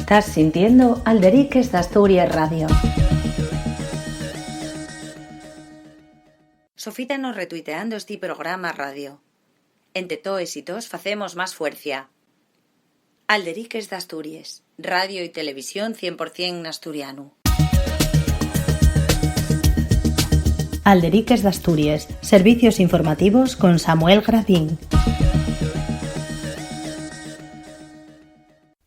Estás sintiendo Alderiques de Asturias Radio. Sofita nos retuiteando este programa radio. Entre toes y tos facemos más fuerza. Alderiques de Asturias, radio y televisión 100% asturiano. Alderiques de Asturias, servicios informativos con Samuel Gradín.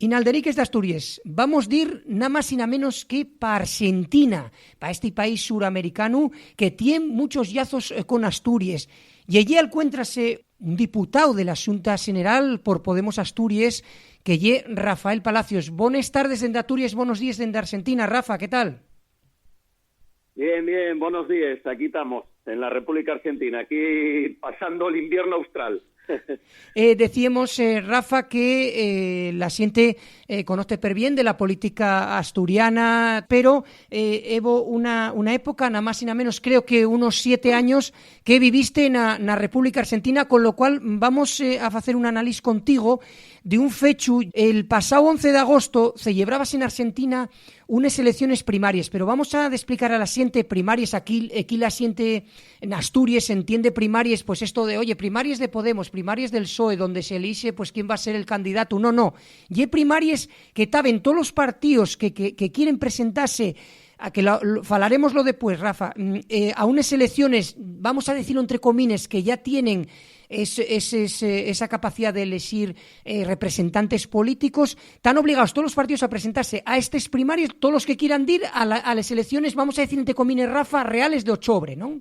En Alderiques de Asturias vamos a ir nada más y nada menos que para Argentina, para este país suramericano que tiene muchos lazos con Asturias. Y allí encuéntrase un diputado de la Xunta General por Podemos Asturias, que es Rafael Palacios. Buenas tardes desde Asturias, buenos días desde Argentina. Rafa, ¿qué tal? Bien, buenos días. Aquí estamos, en la República Argentina, aquí pasando el invierno austral. Decíamos, Rafa, que la gente conoce per bien de la política asturiana, pero Evo, una época, nada más y nada menos, creo que unos 7 años, que viviste en la República Argentina, con lo cual vamos a hacer un análisis contigo de un fechu. El pasado 11 de agosto se celebrabas en Argentina unas elecciones primarias, pero vamos a explicar a la gente primarias, aquí la gente en Asturias entiende primarias, pues esto de, oye, primarias de Podemos, primarias del PSOE, donde se elige pues quién va a ser el candidato. No, y hay primarias que taben todos los partidos que quieren presentarse, a que falaremoslo después, Rafa, a unas elecciones, vamos a decirlo entre comines, que ya tienen esa capacidad de elegir representantes políticos, están obligados todos los partidos a presentarse a estas primarias, todos los que quieran ir a las elecciones, vamos a decir entre comines, Rafa, reales de octubre, ¿no?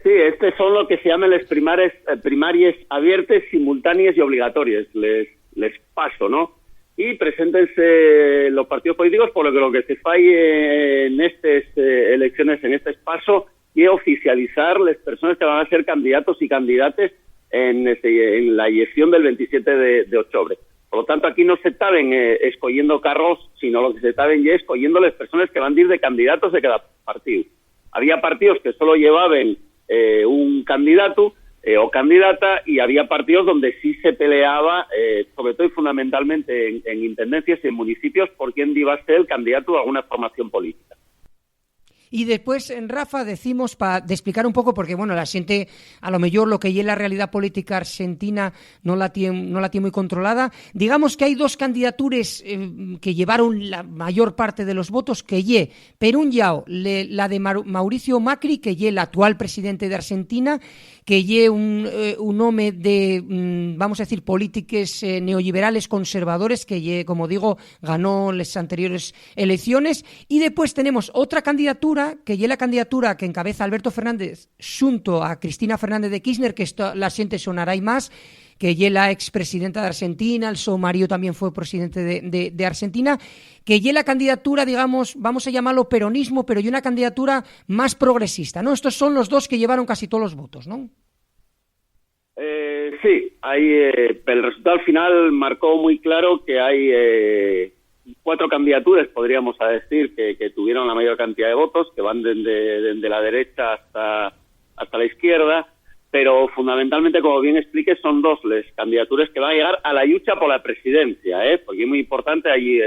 Sí, estos son lo que se llaman las primarias abiertas, simultáneas y obligatorias, les paso, ¿no? Y preséntense los partidos políticos, por lo que se falle en estas elecciones, en este paso, y oficializar las personas que van a ser candidatos y candidatas en la elección del 27 de octubre. Por lo tanto, aquí no se estaban escogiendo carros, sino lo que se estaban ya escogiendo las personas que van a ir de candidatos de cada partido. Había partidos que solo llevaban un candidato o candidata, y había partidos donde sí se peleaba, sobre todo y fundamentalmente en intendencias y en municipios, por quién iba a ser el candidato a alguna formación política. Y después, Rafa, decimos, para explicar un poco, porque bueno, la gente, a lo mejor lo que es la realidad política argentina no la tiene muy controlada. Digamos que hay dos candidaturas que llevaron la mayor parte de los votos, que per un lado, la de Mauricio Macri, que el actual presidente de Argentina, que un hombre de, vamos a decir, políticas neoliberales conservadores, que como digo, ganó las anteriores elecciones. Y después tenemos otra candidatura, que es la candidatura que encabeza Alberto Fernández junto a Cristina Fernández de Kirchner, que la gente sonará y más, que es la expresidenta de Argentina, el su marido también fue presidente de Argentina, que es la candidatura, digamos, vamos a llamarlo peronismo, pero y una candidatura más progresista, ¿no? Estos son los dos que llevaron casi todos los votos, ¿no? Sí, el resultado al final marcó muy claro que hay 4 candidaturas, podríamos decir, que tuvieron la mayor cantidad de votos, que van desde la derecha hasta la izquierda, pero fundamentalmente, como bien expliqué, son 2 las candidaturas que van a llegar a la lucha por la presidencia, porque es muy importante, ahí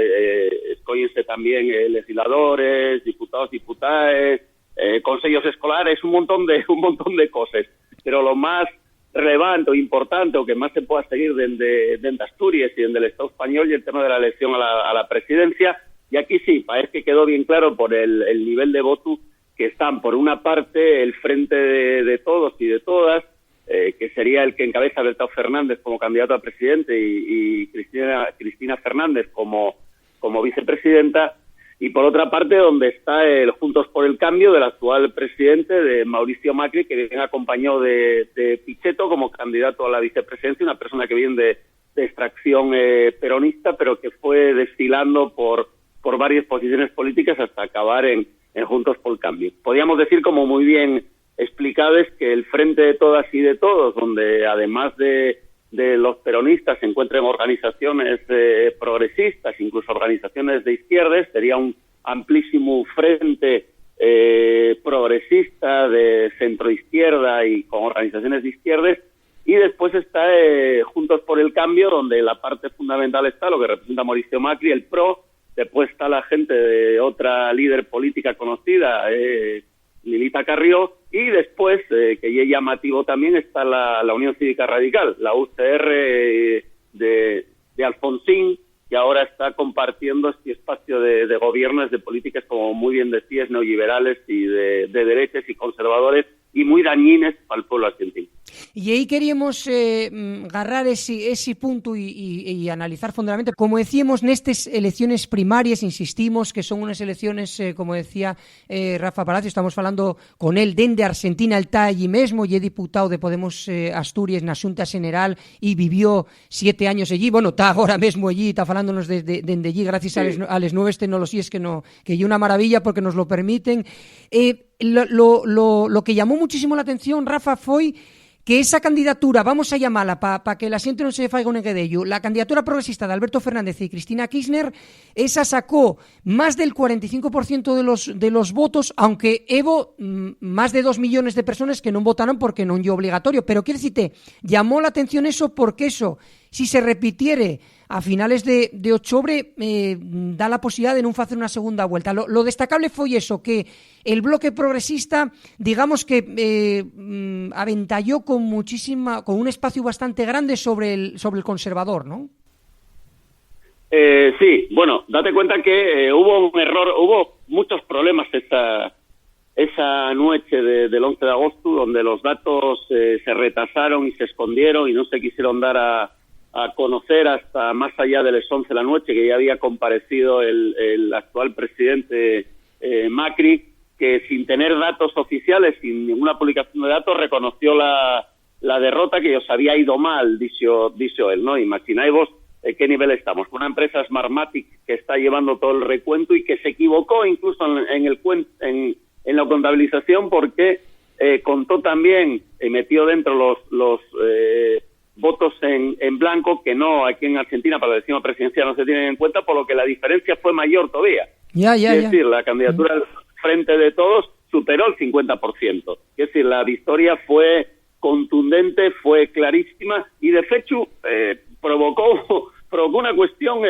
escóyense también legisladores, diputados, diputadas, consejos escolares, un montón de cosas, pero lo más relevante o importante, o que más se pueda seguir desde Asturias y desde el Estado español, y el tema de la elección a la presidencia. Y aquí sí, parece que quedó bien claro por el nivel de voto que están, por una parte, el frente de todos y de todas, que sería el que encabeza Alberto Fernández como candidato a presidente y Cristina Fernández como vicepresidenta, y por otra parte donde está el Juntos por el Cambio del actual presidente, de Mauricio Macri, que viene acompañado de Pichetto como candidato a la vicepresidencia, una persona que viene de extracción peronista, pero que fue desfilando por varias posiciones políticas hasta acabar en Juntos por el Cambio. Podríamos decir, como muy bien explicado, es que el frente de todas y de todos, donde además de los peronistas se encuentran organizaciones progresistas, incluso organizaciones de izquierdas, sería un amplísimo frente progresista de centro-izquierda y con organizaciones de izquierdas, y después está Juntos por el Cambio, donde la parte fundamental está lo que representa Mauricio Macri, el PRO, después está la gente de otra líder política conocida, Lilita Carrió, y después, que es llamativo también, está la Unión Cívica Radical, la UCR de Alfonsín, que ahora está compartiendo este espacio de gobierno de políticas, como muy bien decías, neoliberales y de derechas y conservadores, y muy dañines para el pueblo argentino. Y aí queríamos agarrar ese punto e analizar fundamentalmente, como decíamos, nestes elecciones primarias, insistimos que son unas elecciones, como decía Rafa Palacio, estamos falando con él dende Argentina, el está allí mesmo, e é diputado de Podemos Asturias na Xunta General e vivió 7 años allí, bueno, está agora mesmo allí, está falándonos dende allí, gracias a las nuevas tecnologías que é unha maravilla porque nos lo permiten. Lo que llamó muchísimo la atención, Rafa, foi que esa candidatura, vamos a llamarla para que la xente non se faiga un eguedello, la candidatura progresista de Alberto Fernández y Cristina Kirchner, esa sacó más del 45% de los votos, aunque hubo más de 2 millones de personas que non votaron porque non lle obligatorio, pero quiero decirte, llamó la atención eso porque eso, si se repitiere a finales de octubre, da la posibilidad de non facer unha segunda vuelta. Lo destacable foi eso, que el bloque progresista, digamos que aventalló con un espacio bastante grande sobre el conservador, ¿no? Sí, bueno, date cuenta que hubo un error, hubo muchos problemas esa noche del 11 de agosto, donde los datos se retrasaron y se escondieron y no se quisieron dar a conocer hasta más allá de las 11 de la noche, que ya había comparecido el actual presidente Macri, que sin tener datos oficiales, sin ninguna publicación de datos, reconoció la derrota, que os había ido mal, dijo él, ¿no? Imagináis vos qué nivel estamos, con una empresa Smartmatic que está llevando todo el recuento y que se equivocó incluso en la contabilización, porque contó también, metió dentro los votos en blanco, que no aquí en Argentina para la elección presidencial no se tienen en cuenta, por lo que la diferencia fue mayor todavía. Es decir, la candidatura del Frente de Todos superó el 50%. Es decir, la victoria fue contundente, fue clarísima, y de hecho provocó una cuestión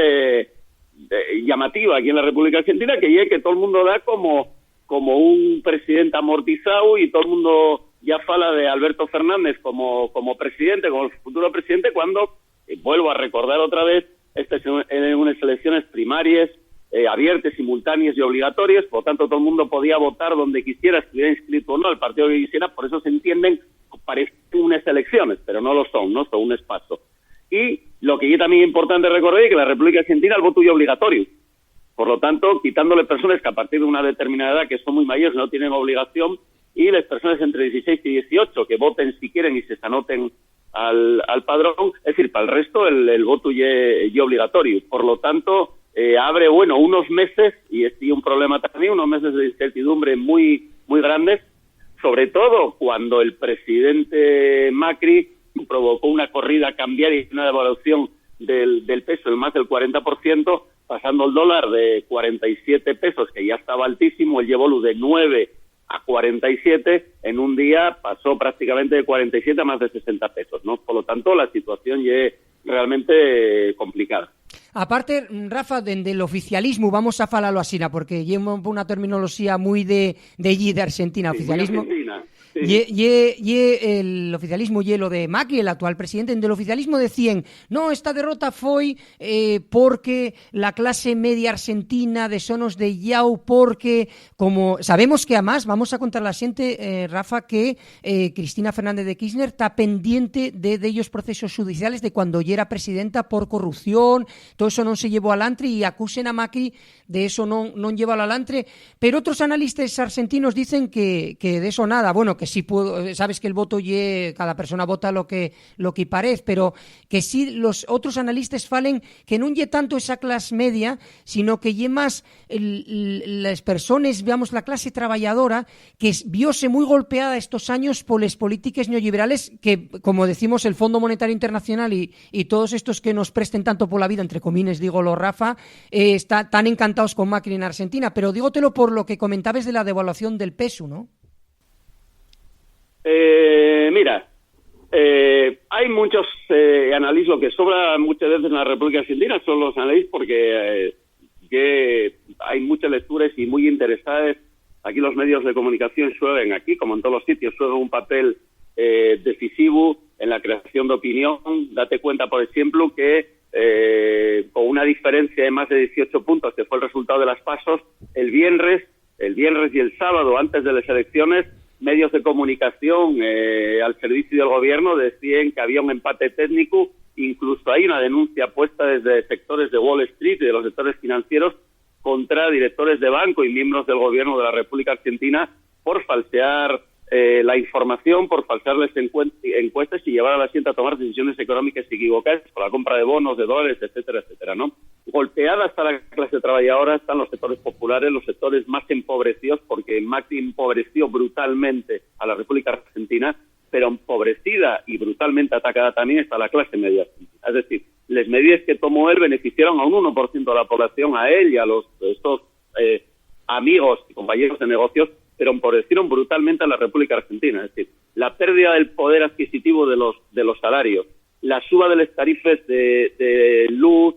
llamativa aquí en la República Argentina, que es que todo el mundo da como un presidente amortizado, y todo el mundo ya fala de Alberto Fernández como presidente, como el futuro presidente, cuando, vuelvo a recordar otra vez, estas en unas elecciones primarias abiertas, simultáneas y obligatorias, por lo tanto todo el mundo podía votar donde quisiera, estuviera inscrito o no, al partido que quisiera, por eso se entienden, parecen unas elecciones, pero no lo son, no son un espacio. Y lo que es también importante recordar es que en la República Argentina el voto es obligatorio. Por lo tanto, quitándole personas que a partir de una determinada edad, que son muy mayores, no tienen obligación, y las personas entre 16 y 18 que voten si quieren y se anoten al padrón, es decir, para el resto el voto es obligatorio. Por lo tanto, abre, unos meses, y es un problema también, unos meses de incertidumbre muy, muy grandes, sobre todo cuando el presidente Macri provocó una corrida cambiaria y una devaluación del peso en más del 40%, pasando el dólar de 47 pesos, que ya estaba altísimo, el llevó de 9 a 47, en un día pasó prácticamente de 47 a más de 60 pesos, ¿no? Por lo tanto, la situación ya es realmente complicada. Aparte, Rafa, del oficialismo, vamos a falarlo así, porque lleva una terminología muy de allí, de Argentina. Sí, oficialismo. Argentina. Sí. El oficialismo y lo de Macri, el actual presidente, del oficialismo decían, no, esta derrota fue porque la clase media argentina de sonos de Yao, porque como sabemos que además, vamos a contar a la gente, Rafa, que Cristina Fernández de Kirchner está pendiente de ellos procesos judiciales de cuando ya era presidenta por corrupción, todo eso no se llevó adelante, y acusen a Macri de eso no lleva adelante, pero otros analistas argentinos dicen que de eso nada, bueno, que sí puedo, sabes que el voto cada persona vota lo que parece, pero que sí los otros analistas falen que no lle tanto esa clase media, sino que lle más las personas, veamos, la clase trabajadora, que viose muy golpeada estos años por las políticas neoliberales que, como decimos, el Fondo Monetario Internacional y todos estos que nos presten tanto por la vida, entre comillas, digo lo Rafa, están encantados con Macri en Argentina, pero dígotelo por lo que comentabas de la devaluación del peso, ¿no? Mira, Hay muchos análisis, lo que sobra muchas veces en la República Argentina son los análisis porque que hay muchas lecturas y muy interesadas. Aquí los medios de comunicación juegan, aquí como en todos los sitios, juegan un papel decisivo en la creación de opinión. Date cuenta, por ejemplo, que con una diferencia de más de 18 puntos, que fue el resultado de las PASO, el viernes y el sábado, antes de las elecciones, medios de comunicación al servicio del gobierno decían que había un empate técnico. Incluso hay una denuncia puesta desde sectores de Wall Street y de los sectores financieros contra directores de banco y miembros del gobierno de la República Argentina por falsear la información, por falsearles encuestas y llevar a la gente a tomar decisiones económicas equivocadas por la compra de bonos, de dólares, etcétera, etcétera, ¿no? Golpeada está la clase trabajadora, están los sectores populares, los sectores más empobrecidos, porque Macri empobreció brutalmente a la República Argentina, pero empobrecida y brutalmente atacada también está la clase media. Es decir, las medidas que tomó él beneficiaron a un 1% de la población, a él y a estos amigos y compañeros de negocios, pero empobrecieron brutalmente a la República Argentina. Es decir, la pérdida del poder adquisitivo de los salarios, la suba de las tarifas de luz,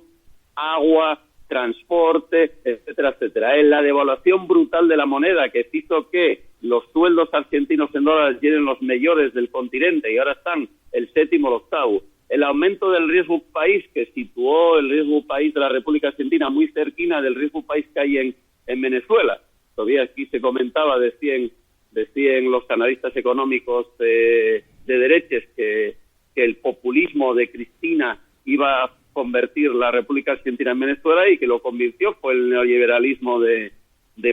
agua, transporte, etcétera, etcétera. La devaluación brutal de la moneda que hizo que los sueldos argentinos en dólares lleguen los mayores del continente y ahora están el séptimo o el octavo. El aumento del riesgo país que situó el riesgo país de la República Argentina muy cerquina del riesgo país que hay en Venezuela. Todavía aquí se comentaba, decían los analistas económicos de derechas que el populismo de Cristina iba a convertir la República Argentina en Venezuela, y que lo convirtió fue el neoliberalismo de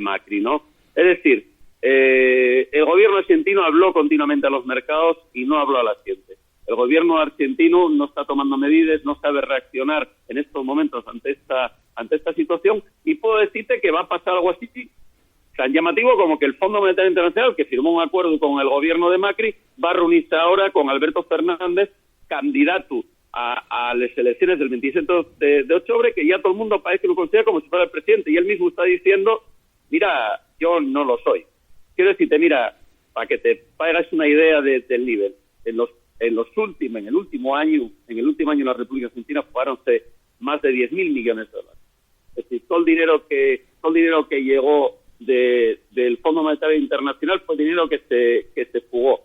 Macri, ¿no? Es decir, el gobierno argentino habló continuamente a los mercados y no habló a la gente. El gobierno argentino no está tomando medidas, no sabe reaccionar en estos momentos ante esta situación, y puedo decirte que va a pasar algo así tan llamativo como que el Fondo Monetario Internacional, que firmó un acuerdo con el gobierno de Macri, va a reunirse ahora con Alberto Fernández, candidato a las elecciones del 27 de octubre, que ya todo el mundo parece que lo considera como si fuera el presidente, y él mismo está diciendo, mira, yo no lo soy. Quiero decirte, mira, para que te hagas una idea del nivel, en el último año en la República Argentina fueronse más de 10.000 millones de dólares. Es decir, todo el dinero que llegó del Fondo Monetario Internacional fue dinero que se fugó.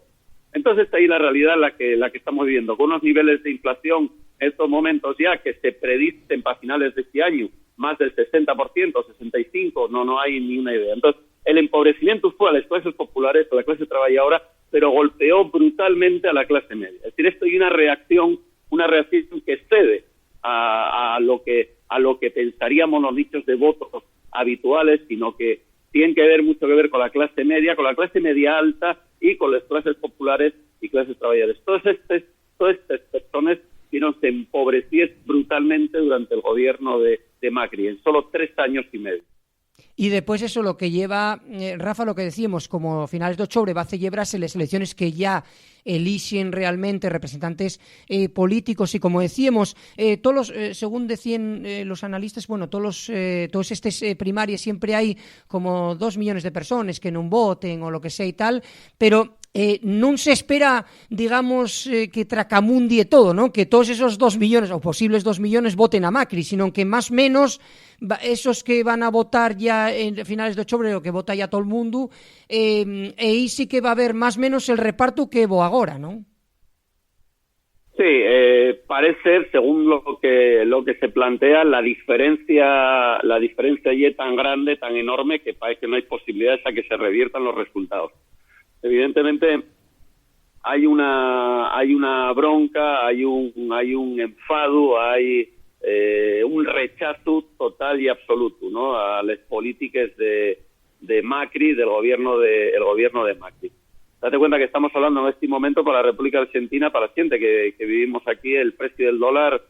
Entonces está ahí la realidad la que estamos viviendo, con unos niveles de inflación en estos momentos ya que se predicen para finales de este año más del 60%, 65%, no hay ni una idea. Entonces, el empobrecimiento fue a las clases populares, a la clase trabajadora, pero golpeó brutalmente a la clase media. Es decir, esto hay una reacción que excede a lo que pensaríamos los nichos de votos habituales, sino que tienen mucho que ver con la clase media alta y con las clases populares y clases trabajadoras. Todas estas personas se empobrecieron brutalmente durante el gobierno de Macri, en solo 3 años y medio. Y después eso lo que lleva, Rafa, lo que decíamos, como finales de octubre va a celebrarse las elecciones que ya eligen realmente representantes políticos, y como decíamos, según decían los analistas, bueno, todos estas primarias siempre hay como 2 millones de personas que no voten o lo que sea y tal, pero non se espera, digamos, que tracamundie todo, ¿no? Que todos esos 2 millones, o posibles 2 millones, voten a Macri, sino que más o menos esos que van a votar ya en finales de octubre, o que vota ya todo el mundo, aí sí que va a haber más o menos el reparto que hubo agora, ¿no? Sí, parece ser, según lo que se plantea, la diferencia ya es tan grande, tan enorme, que parece que no hay posibilidades a que se reviertan los resultados. Evidentemente hay una bronca, hay un enfado, hay un rechazo total y absoluto, ¿no?, a las políticas de Macri, del gobierno de Macri. Date cuenta que estamos hablando en este momento para la República Argentina, para la gente que vivimos aquí, el precio del dólar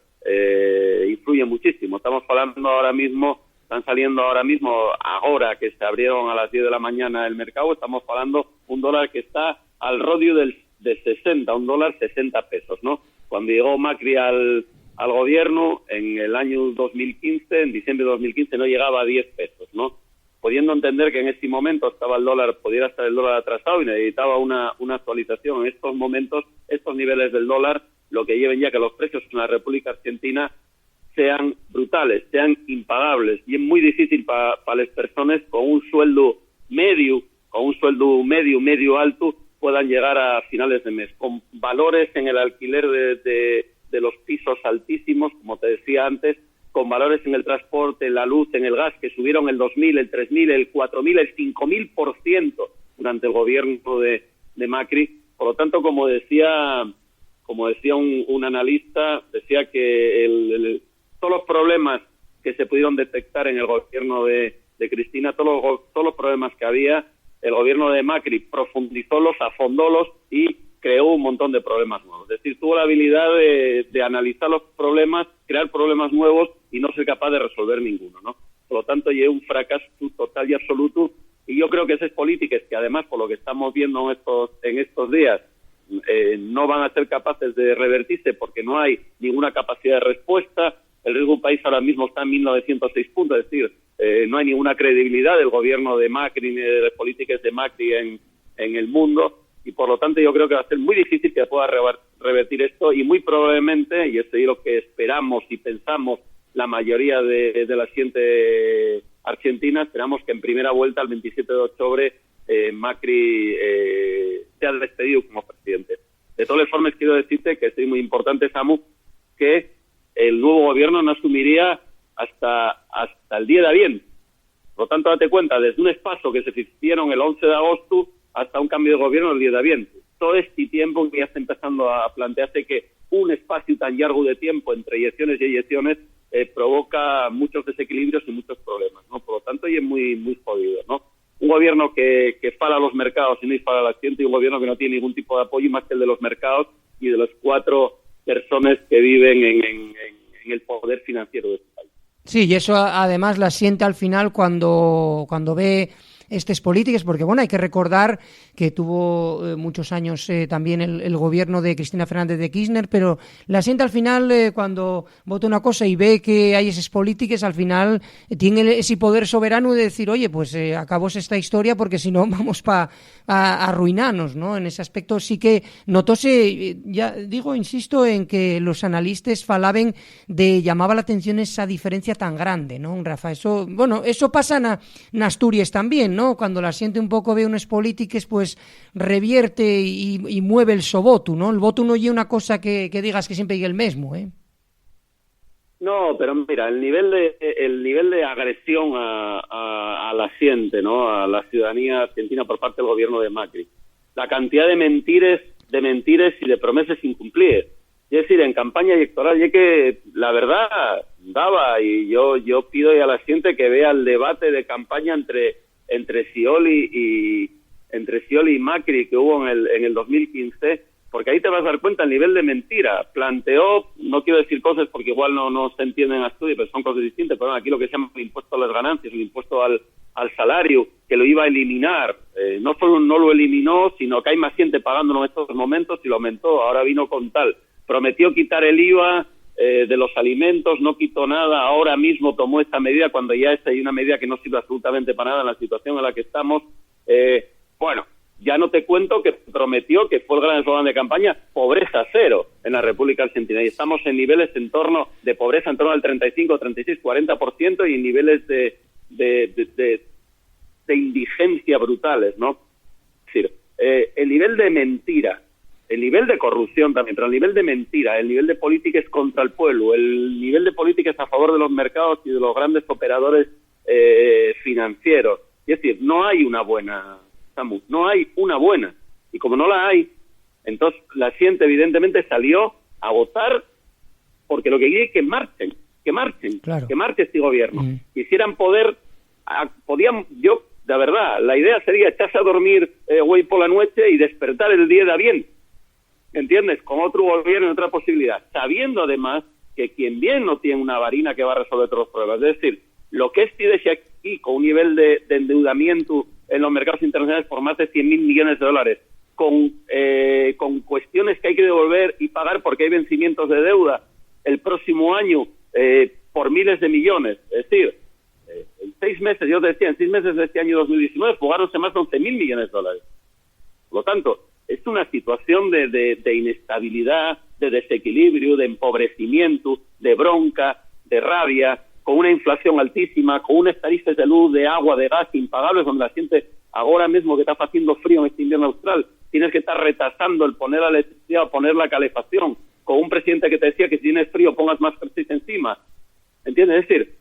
influye muchísimo. Están saliendo ahora mismo, ahora que se abrieron a las 10 de la mañana el mercado, estamos hablando un dólar que está al rodio de 60, un dólar 60 pesos, ¿no? Cuando llegó Macri al gobierno en el año 2015, en diciembre de 2015, no llegaba a 10 pesos, ¿no? pudiendo entender que en ese momento pudiera estar el dólar atrasado y necesitaba una actualización. En estos momentos, estos niveles del dólar, lo que lleven ya que los precios en la República Argentina sean brutales, sean impagables, y es muy difícil para las personas con un sueldo medio alto puedan llegar a finales de mes, con valores en el alquiler de los pisos altísimos, como te decía antes, con valores en el transporte, en la luz, en el gas, que subieron el 2.000, el 3.000, el 4.000, el 5.000% durante el gobierno de Macri. Por lo tanto, como decía un analista, decía que todos los problemas que se pudieron detectar en el gobierno de Cristina, todos los problemas que había, el gobierno de Macri profundizólos, afondólos y creó un montón de problemas nuevos. Es decir, tuvo la habilidad de analizar los problemas, crear problemas nuevos y no ser capaz de resolver ninguno, ¿no? Por lo tanto, llegó un fracaso total y absoluto, y yo creo que esas políticas que además, por lo que estamos viendo en estos días, no van a ser capaces de revertirse porque no hay ninguna capacidad de respuesta. El riesgo de un país ahora mismo está en 1906 puntos, es decir, no hay ninguna credibilidad del gobierno de Macri ni de las políticas de Macri en el mundo, y por lo tanto yo creo que va a ser muy difícil que pueda revertir esto, y muy probablemente, y esto es lo que esperamos y pensamos la mayoría de la gente argentina, esperamos que en primera vuelta, el 27 de octubre, Macri sea despedido como presidente. De todas formas, quiero decirte que es muy importante, Samu, que el nuevo gobierno no asumiría hasta el día de aviento. Por lo tanto, date cuenta, desde un espacio que se hicieron el 11 de agosto hasta un cambio de gobierno el día de aviento. Todo este tiempo que ya está empezando a plantearse que un espacio tan largo de tiempo entre elecciones y elecciones provoca muchos desequilibrios y muchos problemas, ¿no? Por lo tanto, y es muy, muy jodido, ¿no? Un gobierno que fala a los mercados y no fala a la gente, y un gobierno que no tiene ningún tipo de apoyo más que el de los mercados y de las 4 personas que viven en el poder financiero de este país. Sí, y eso además la siente al final cuando ve estas políticas, porque bueno, hay que recordar que tuvo muchos años también el gobierno de Cristina Fernández de Kirchner, pero la siente al final cuando vota una cosa y ve que hay esas políticas, al final tiene ese poder soberano de decir, oye, pues acabos esta historia porque si no vamos a arruinarnos, ¿no? En ese aspecto sí que notóse, ya digo, insisto en que los analistas falaban llamaba la atención esa diferencia tan grande, ¿no, Rafa? Eso pasa en Asturias también, ¿no? Cuando la gente un poco ve unas políticas, pues revierte y mueve el voto, ¿no? El voto no es una cosa que digas que siempre es el mismo, ¿eh? No, pero mira, el nivel de agresión a la gente, ¿no? A la ciudadanía argentina por parte del gobierno de Macri, la cantidad de mentiras y de promesas incumplidas. Es decir, en campaña electoral, ya que la verdad daba, y yo pido a la gente que vea el debate de campaña entre Scioli y Macri que hubo en el 2015, porque ahí te vas a dar cuenta el nivel de mentira. Planteó, no quiero decir cosas porque igual no se entienden en Asturias, pero son cosas distintas, pero aquí lo que se llama el impuesto a las ganancias, el impuesto al salario, que lo iba a eliminar. No solo no lo eliminó, sino que hay más gente pagándolo en estos momentos y lo aumentó. Ahora vino con tal. Prometió quitar el IVA de los alimentos, no quitó nada, ahora mismo tomó esta medida cuando ya hay una medida que no sirve absolutamente para nada en la situación en la que estamos. Bueno, ya no te cuento que prometió, que fue el gran eslogan de campaña, pobreza cero en la República Argentina, y estamos en niveles de pobreza en torno al 35, 36, 40% y en niveles de indigencia brutales, ¿no? Es decir, el nivel de mentira, el nivel de corrupción también, pero el nivel de mentira, el nivel de políticas contra el pueblo, el nivel de políticas a favor de los mercados y de los grandes operadores financieros. Es decir, no hay una buena, Samu, no hay una buena. Y como no la hay, entonces la gente evidentemente salió a votar porque lo que quiere es que marchen, claro, que marche este gobierno. Quisieran podían, yo, de verdad, la idea sería echarse a dormir güey por la noche y despertar el día de bien, ¿entiendes? Con otro gobierno y otra posibilidad, sabiendo además que quien bien no tiene una varina que va a resolver todos los problemas. Es decir, lo que es TIDES aquí, con un nivel de endeudamiento en los mercados internacionales por más de 100.000 millones de dólares, con cuestiones que hay que devolver y pagar porque hay vencimientos de deuda el próximo año por miles de millones. Es decir, En 6 meses, yo decía, en 6 meses de este año 2019 fugáronse más de 11.000 millones de dólares. Por lo tanto, es una situación de inestabilidad, de desequilibrio, de empobrecimiento, de bronca, de rabia, con una inflación altísima, con unas tarifas de luz, de agua, de gas impagables, donde la gente, ahora mismo que está haciendo frío en este invierno austral, tienes que estar retrasando el poner la electricidad o poner la calefacción, con un presidente que te decía que si tienes frío pongas más ejercicio encima. ¿Entiendes? Es decir,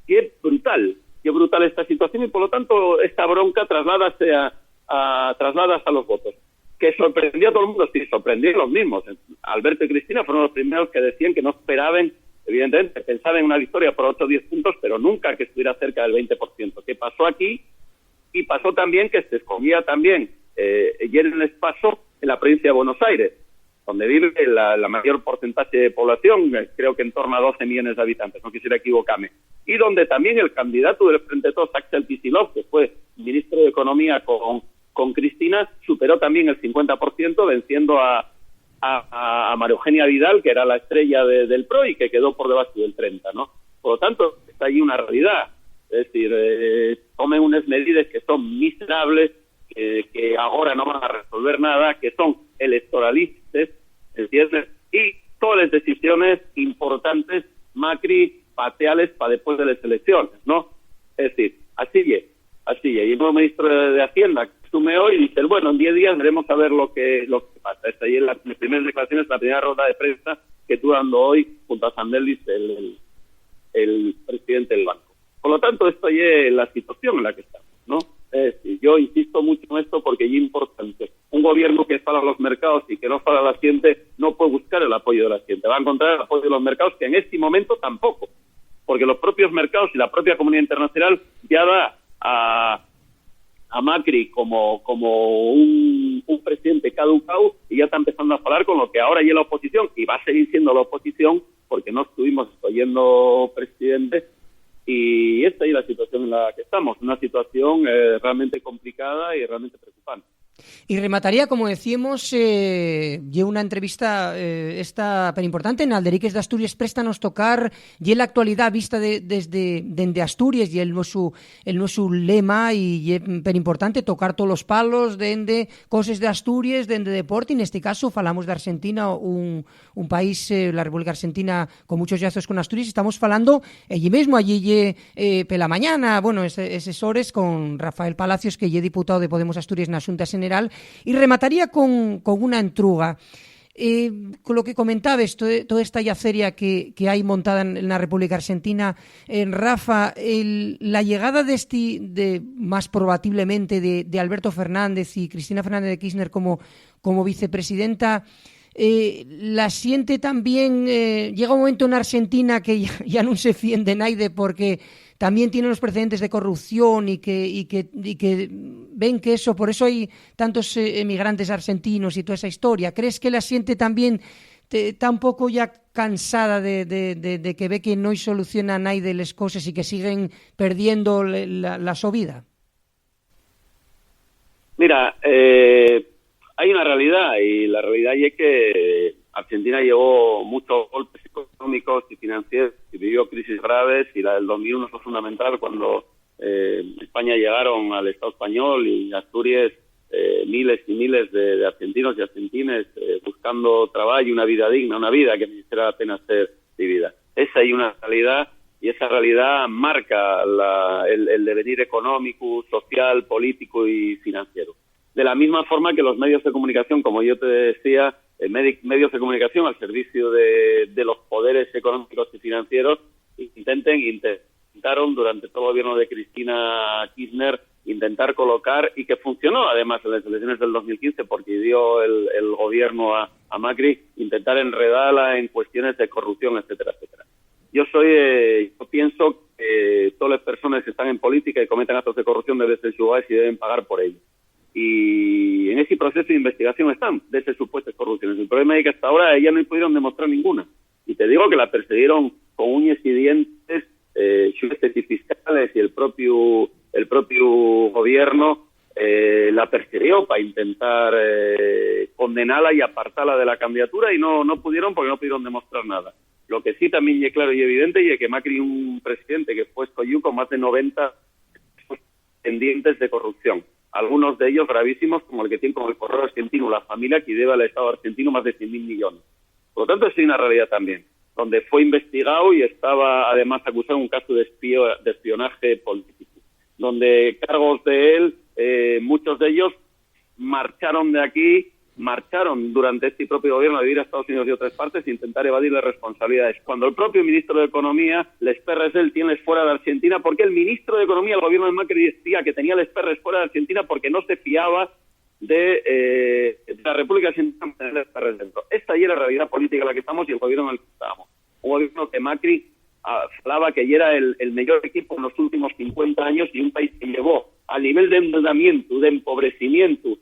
qué brutal esta situación, y por lo tanto esta bronca trasládase a los votos. Que sorprendió a todo el mundo, sí, sorprendió a los mismos. Alberto y Cristina fueron los primeros que decían que no esperaban, evidentemente, pensaban en una victoria por 8 o 10 puntos, pero nunca que estuviera cerca del 20%. ¿Qué pasó aquí? Y pasó también que se escogía también, ayer en el espacio, en la provincia de Buenos Aires, donde vive la mayor porcentaje de población, creo que en torno a 12 millones de habitantes, no quisiera equivocarme, y donde también el candidato del Frente de Todos, Axel Kicillof, que fue ministro de Economía con Cristina, superó también el 50%, venciendo a María Eugenia Vidal, que era la estrella del PRO y que quedó por debajo del 30%, ¿no? Por lo tanto, está ahí una realidad. Es decir, tomen unas medidas que son miserables, que ahora no van a resolver nada, que son electoralistas, ¿entiendes? Y todas las decisiones importantes, Macri, pateales para después de las elecciones, ¿no? Es decir, así es. Y el nuevo ministro de Hacienda asume hoy y dice, bueno, en 10 días veremos a ver lo que pasa. Esta ahí en las primeras declaraciones, la primera ronda de prensa que estuvo dando hoy junto a Sandelis, el presidente del banco. Por lo tanto, esta es la situación en la que estamos, ¿no? Yo insisto mucho en esto porque es importante. Un gobierno que fala a los mercados y que no fala a la gente no puede buscar el apoyo de la gente. Va a encontrar el apoyo de los mercados, que en este momento tampoco. Porque los propios mercados y la propia comunidad internacional ya da a Macri como un presidente caducado, y ya está empezando a hablar con lo que ahora ya es la oposición, y va a seguir siendo la oposición porque no estuvimos escogiendo presidente. Y esta es la situación en la que estamos, una situación realmente complicada y realmente preocupante. Y remataría, como decíamos, llevo una entrevista esta tan importante en Alderiques de Asturias, préstanos tocar y la actualidad vista desde Asturias, y el nuestro lema, y es tan importante tocar todos los palos dende cosas de Asturias, dende deporte. En este caso falamos de Argentina, un país, la República Argentina, con muchos lazos con Asturias. Estamos falando allí mismo, pela mañana, bueno, eses hores, con Rafael Palacios, que es diputado de Podemos Asturias na Xunta General. Y remataría con una entruga. Con lo que comentabas, toda esta yaceria que hay montada en la República Argentina, Rafa, la llegada más probablemente de Alberto Fernández y Cristina Fernández de Kirchner como vicepresidenta, la siente también. Llega un momento en Argentina que ya no se fíen de nadie, porque también tiene los precedentes de corrupción y que ven que por eso hay tantos emigrantes argentinos y toda esa historia. ¿Crees que la siente también está un poco ya cansada de que ve que no hay solución a nadie de las cosas y que siguen perdiendo la su vida? Mira, hay una realidad, y la realidad es que Argentina llevó muchos golpes económicos y financieros y vivió crisis graves, y la del 2001 fue fundamental cuando España llegaron al Estado español, y Asturias miles y miles de argentinos y argentines buscando trabajo y una vida digna, una vida que mereciera la pena ser vivida. Esa hay una realidad, y esa realidad marca el devenir económico, social, político y financiero. De la misma forma que los medios de comunicación, como yo te decía, medios de comunicación al servicio de los poderes económicos y financieros, intentaron durante todo el gobierno de Cristina Kirchner intentar colocar, y que funcionó además en las elecciones del 2015 porque dio el gobierno a Macri, intentar enredarla en cuestiones de corrupción, etcétera, etcétera. Yo pienso que todas las personas que están en política y cometen actos de corrupción deben ser juzgadas y deben pagar por ello. Y en ese proceso de investigación están de esas supuestas corrupciones. El problema es que hasta ahora ellas no pudieron demostrar ninguna. Y te digo que la perseguieron con uñas y dientes, jueces y fiscales, y el propio gobierno la persiguió para intentar condenarla y apartarla de la candidatura, y no pudieron porque no pudieron demostrar nada. Lo que sí también es claro y evidente es que Macri un presidente que fue escollido con más de 90 pendientes de corrupción. Algunos de ellos gravísimos, como el que tiene con el correo argentino, la familia que debe al Estado argentino más de 100.000 millones. Por lo tanto, es una realidad también, donde fue investigado y estaba además acusado en un caso de espionaje político, donde cargos de él, muchos de ellos marcharon de aquí, marcharon durante este propio gobierno a vivir a Estados Unidos y otras partes e intentar evadir las responsabilidades. Cuando el propio ministro de Economía, les perres él, tiene fuera de Argentina, porque el ministro de Economía del gobierno de Macri decía que tenía les perres fuera de Argentina porque no se fiaba de la República Argentina tener les perres dentro. Esta ya era la realidad política en la que estamos y el gobierno en el que estábamos. Un gobierno que Macri hablaba que ya era el mejor equipo en los últimos 50 años y un país que llevó al nivel de endeudamiento, de empobrecimiento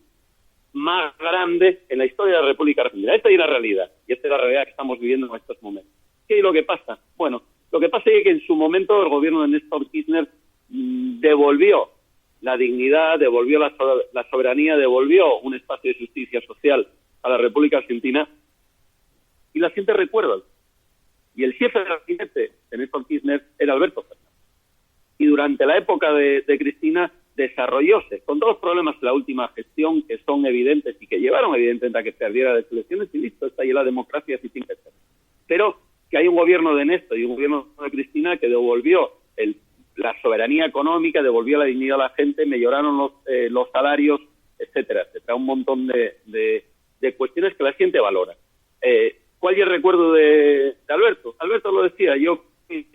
más grande en la historia de la República Argentina. Esta es la realidad, y esta es la realidad que estamos viviendo en estos momentos. ¿Qué es lo que pasa? Bueno, lo que pasa es que en su momento el gobierno de Néstor Kirchner devolvió la dignidad, devolvió la soberanía, devolvió un espacio de justicia social a la República Argentina, y la gente recuerda. Y el jefe del gabinete de Néstor Kirchner era Alberto Fernández. Y durante la época de Cristina desarrollóse, con todos los problemas de la última gestión que son evidentes y que llevaron evidentemente a que perdiera las elecciones, y listo, está ahí la democracia así sin que ser. Pero que hay un gobierno de Néstor y un gobierno de Cristina que devolvió la soberanía económica, devolvió la dignidad a la gente, mejoraron los salarios, etcétera, etcétera. Un montón de cuestiones que la gente valora. ¿Cuál es el recuerdo de Alberto? Alberto lo decía, yo en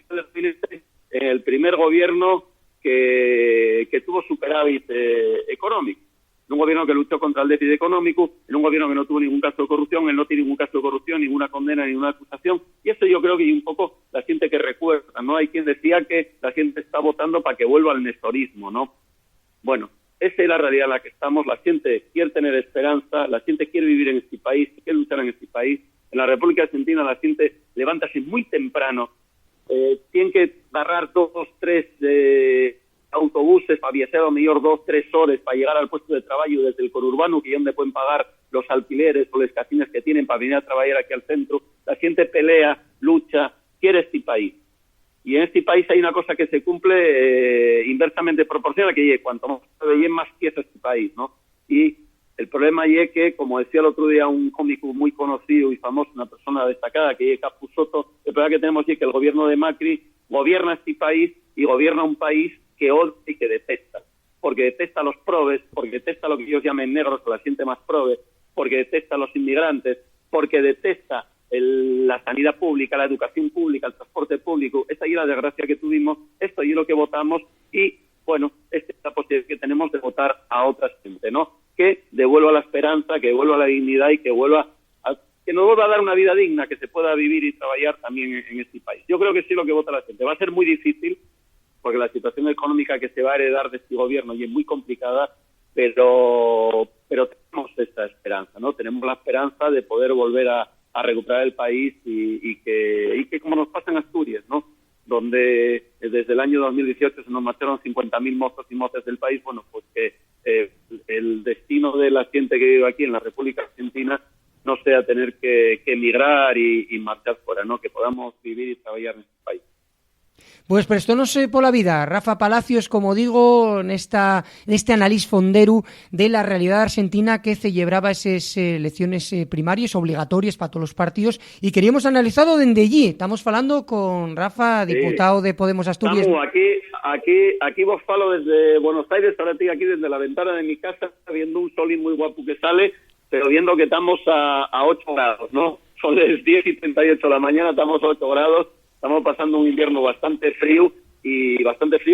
el primer gobierno que tuvo superávit económico, en un gobierno que luchó contra el déficit económico, en un gobierno que no tuvo ningún caso de corrupción, él no tiene ningún caso de corrupción, ninguna condena, ninguna acusación, y eso yo creo que hay un poco la gente que recuerda, ¿no? Hay quien decía que la gente está votando para que vuelva al nestorismo, ¿no? Bueno, esa es la realidad en la que estamos, la gente quiere tener esperanza, la gente quiere vivir en este país, quiere luchar en este país. En la República Argentina la gente levántase muy temprano, tienen que agarrar 2, 3 autobuses para viajar a lo mejor 2, 3 horas para llegar al puesto de trabajo desde el conurbano, que es donde pueden pagar los alquileres o las casinas que tienen para venir a trabajar aquí al centro. La gente pelea, lucha, quiere este país. Y en este país hay una cosa que se cumple inversamente proporcional, que cuanto más más quiere este país, ¿no? Y el problema es que, como decía el otro día un cómico muy conocido y famoso, una persona destacada, que es Capu Soto, el problema que tenemos es que el gobierno de Macri gobierna este país y gobierna un país que odia y que detesta. Porque detesta a los probes, porque detesta lo que ellos llaman negros, o la gente más probe, porque detesta a los inmigrantes, porque detesta la sanidad pública, la educación pública, el transporte público. Esta es la desgracia que tuvimos, esto es lo que votamos y, bueno, esta es la posibilidad que tenemos de votar a otra gente, ¿no? Que devuelva la esperanza, que devuelva la dignidad y que nos vuelva a dar una vida digna, que se pueda vivir y trabajar también en este país. Yo creo que sí lo que vota la gente. Va a ser muy difícil, porque la situación económica que se va a heredar de este gobierno y es muy complicada, pero tenemos esta esperanza, ¿no? Tenemos la esperanza de poder volver a recuperar el país y que como nos pasa en Asturias, ¿no? Donde desde el año 2018 se nos marcharon 50.000 mozos y mozas del país. Bueno, pues que el destino de la gente que vive aquí en la República Argentina no sea tener que emigrar y marchar fuera, ¿no? Que podamos vivir y trabajar en este país. Pues prestónos pola vida Rafa Palacios, como digo, neste análise fonderu de la realidad argentina que celebraba esas elecciones primarias obligatorias para todos los partidos y queríamos analizado dende allí. Estamos falando con Rafa, diputado de Podemos Asturias. Estamos aquí vos falo desde Buenos Aires, ahora estoy aquí desde la ventana de mi casa viendo un sol muy guapo que sale, pero viendo que estamos a 8 grados, ¿no? Son las 10:38 de la mañana, estamos a 8 grados. Estamos pasando un invierno bastante frío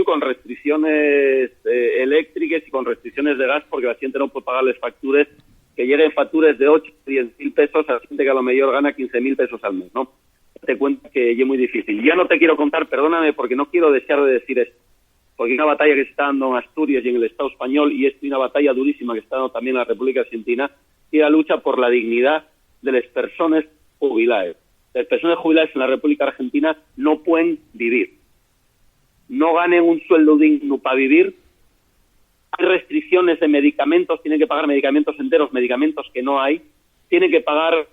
con restricciones eléctricas y con restricciones de gas, porque la gente no puede pagar las facturas, que lleguen facturas de 8 o 10.000 pesos a la gente que a lo mejor gana 15.000 pesos al mes, ¿no? Te cuenta que es muy difícil. Ya no te quiero contar, perdóname, porque no quiero dejar de decir esto, porque hay una batalla que se está dando en Asturias y en el Estado español, y es una batalla durísima que está dando también en la República Argentina, y la lucha por la dignidad de las personas jubiladas. Las personas jubiladas en la República Argentina no pueden vivir. No ganen un sueldo digno para vivir. Hay restricciones de medicamentos, tienen que pagar medicamentos enteros, medicamentos que no hay. Tienen que pagar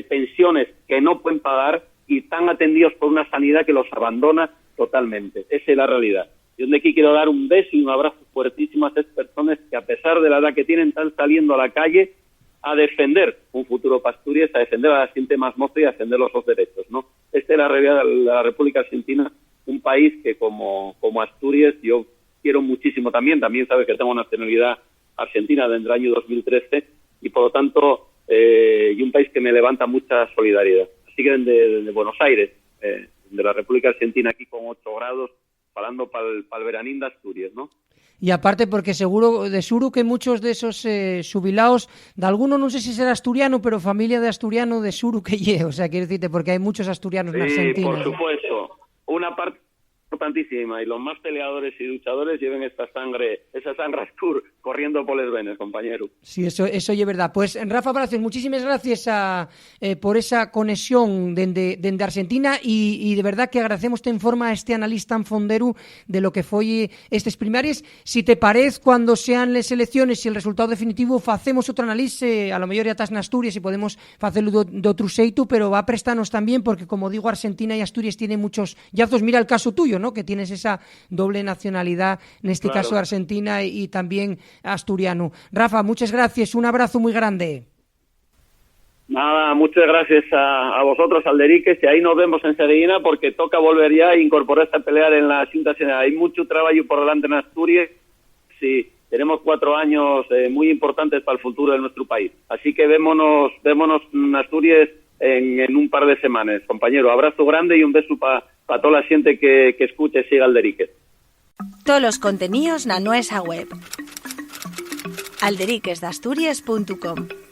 pensiones que no pueden pagar y y tan atendidos por una sanidad que los abandona totalmente. Esa es la realidad. Yo de aquí quiero dar un beso y un abrazo fuertísimo a esas personas que, a pesar de la edad que tienen, están saliendo a la calle a defender un futuro para Asturias, a defender a la gente más moza y a defender los derechos, ¿no? Esta es la realidad de la República Argentina, un país que como Asturias yo quiero muchísimo también sabes que tengo nacionalidad argentina desde el año 2013 y por lo tanto y un país que me levanta mucha solidaridad. Así que desde Buenos Aires, de la República Argentina, aquí con 8 grados, hablando para el veranín de Asturias, ¿no? Y aparte porque seguro que muchos de esos jubilados, de alguno no sé si será asturiano, pero familia de asturiano de Suru que lle, o sea, quiero decirte, porque hay muchos asturianos en Argentina. Por supuesto, una parte importantísima, y los más peleadores y luchadores lleven esa sangre astur corriendo por les venes, compañero. Sí, eso es verdad. Pues Rafa Palacios, muchísimas gracias por esa conexión dende Argentina y de verdad que agradecemos en forma a este analista en fonderu de lo que foi estes primarias. Si te parece, cuando sean las elecciones y el resultado definitivo, facemos otro análisis, a lo mellor ya estás en Asturias y podemos hacerlo de otro xeito, pero va a prestarnos también porque, como digo, Argentina y Asturias tienen muchos llazos. Mira el caso tuyo, ¿no? Que tienes esa doble nacionalidad, en este caso Argentina y también asturiano. Rafa, muchas gracias, un abrazo muy grande. Nada, muchas gracias a vosotros, Alderiques, y ahí nos vemos en Serena porque toca volver ya e incorporarse a pelear en la Xunta General. Hay mucho trabajo por delante en Asturias, sí, tenemos 4 años muy importantes para el futuro de nuestro país. Así que vémonos en Asturias en un par de semanas, compañero. Abrazo grande y un beso para toda la gente que escuche y siga Alderiques. Todos los contenidos na nuestra web alderiquesdasturias.com.